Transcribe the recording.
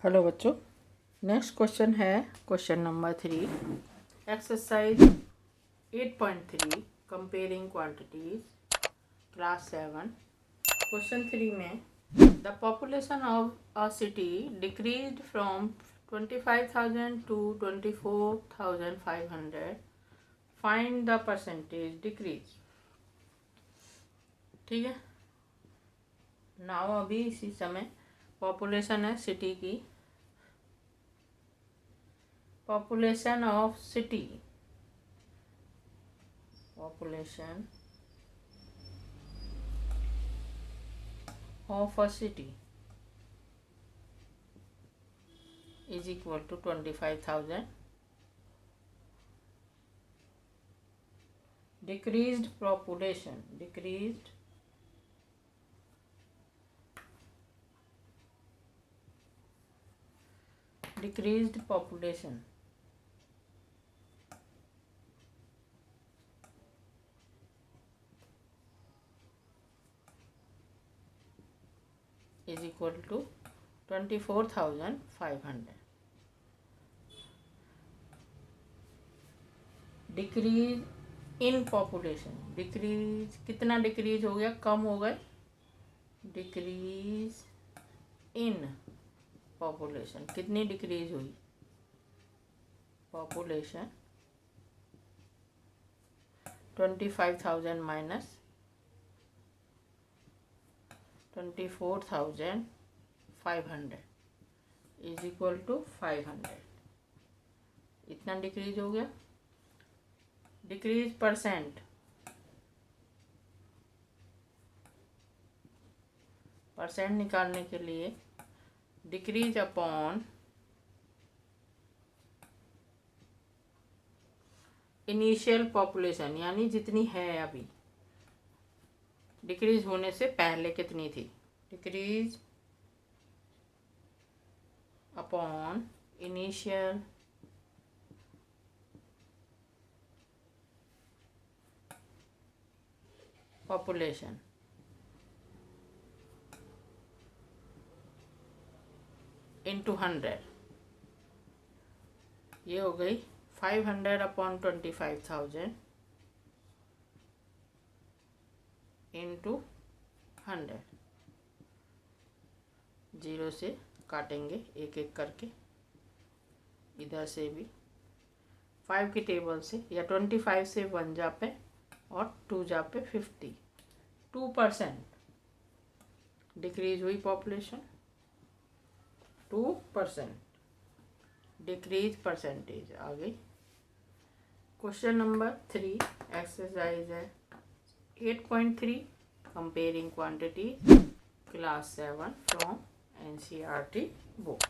Hello बच्चों, next question है question number 3, exercise 8.3 comparing quantities, class 7। Question 3 में the population of a city decreased from 25,000 to 24,500, find the percentage decrease. ठीक है, now अभी इसी समय पॉपुलेशन है सिटी की, population of city, population of a city is equal to 25,000, decreased population, decreased population is equal to 24,500. Decrease in population, decrease कितना decrease हो गया, कम हो गए, डिक्रीज इन पॉपुलेशन कितनी डिक्रीज हुई, population 25,000 minus 24,500 is equal to 500, इतना decrease हो गया। डिक्रीज परसेंट, परसेंट निकालने के लिए डिक्रीज अपॉन इनिशियल पॉपुलेशन, यानी जितनी है अभी, डिक्रीज होने से पहले कितनी थी, decrease upon initial population into 100, ये हो गई 500 अपॉन 25,000 इंटू 100। जीरो से काटेंगे एक एक करके, इधर से भी 5 की टेबल से, या 25 से 1 जा पे और 2 जा पे 50, 2% डिक्रीज हुई पॉपुलेशन, 2% डिक्रीज परसेंटेज आ गई। क्वेश्चन नंबर 3 एक्सरसाइज है 8.3 comparing quantity, class 7 from NCERT book.